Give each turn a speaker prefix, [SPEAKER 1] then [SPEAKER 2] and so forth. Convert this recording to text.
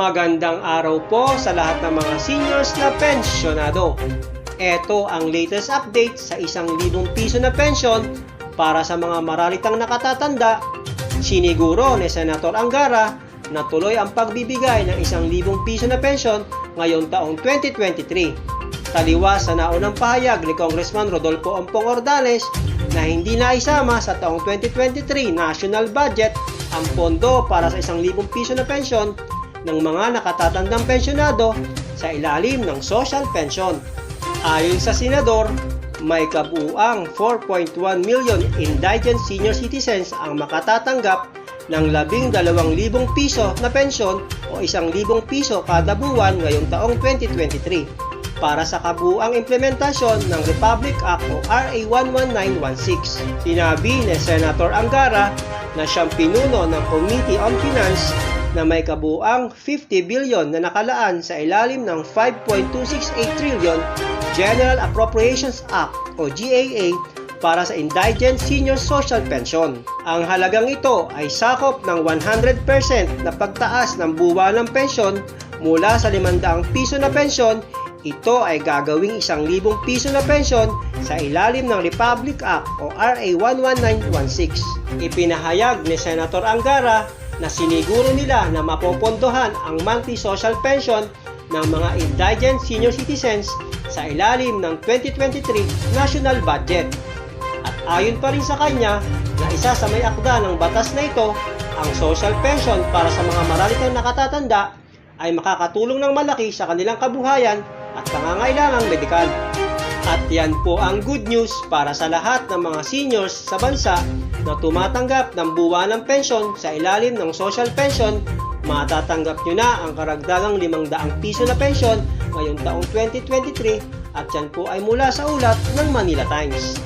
[SPEAKER 1] Magandang araw po sa lahat ng mga seniors na pensyonado. Ito ang latest update sa 1,000 piso na pensyon para sa mga maralitang nakatatanda. Siniguro ni Senator Angara na tuloy ang pagbibigay ng 1,000 piso na pensyon ngayong taong 2023. Taliwas sa naunang pahayag ni Congressman Rodolfo Ompong Ordales na hindi naisama sa taong 2023 national budget ang pondo para sa 1,000 piso na pensyon ng mga nakatatandang pensyonado sa ilalim ng social pension. Ayon sa senador, may kabuuang 4.1 million indigent senior citizens ang makatatanggap ng 12,000 piso na pensyon o 1,000 piso kada buwan ngayong taong 2023 para sa kabuuang implementasyon ng Republic Act o RA 11916. Sinabi ni Senator Angara na siyang pinuno ng Committee on Finance na may kabuuang 50 billion na nakalaan sa ilalim ng 5.268 trillion General Appropriations Act o GAA para sa indigent senior social pension. Ang halagang ito ay sakop ng 100% na pagtaas ng buwan ng pensyon mula sa 500 piso na pensyon. Ito ay gagawing 1,000 piso na pensyon sa ilalim ng Republic Act o RA 11916. Ipinahayag ni Senator Angara na siniguro nila na mapopondohan ang monthly social pension ng mga indigent senior citizens sa ilalim ng 2023 national budget. At ayon pa rin sa kanya na isa sa may akda ng batas na ito, ang social pension para sa mga maralitang nakatatanda ay makakatulong ng malaki sa kanilang kabuhayan at pangangailangang medikal. At yan po ang good news para sa lahat ng mga seniors sa bansa na tumatanggap ng buwanang pensyon sa ilalim ng social pension. Matatanggap nyo na ang karagdagang 500 piso na pensyon ngayong taong 2023 at yan po ay mula sa ulat ng Manila Times.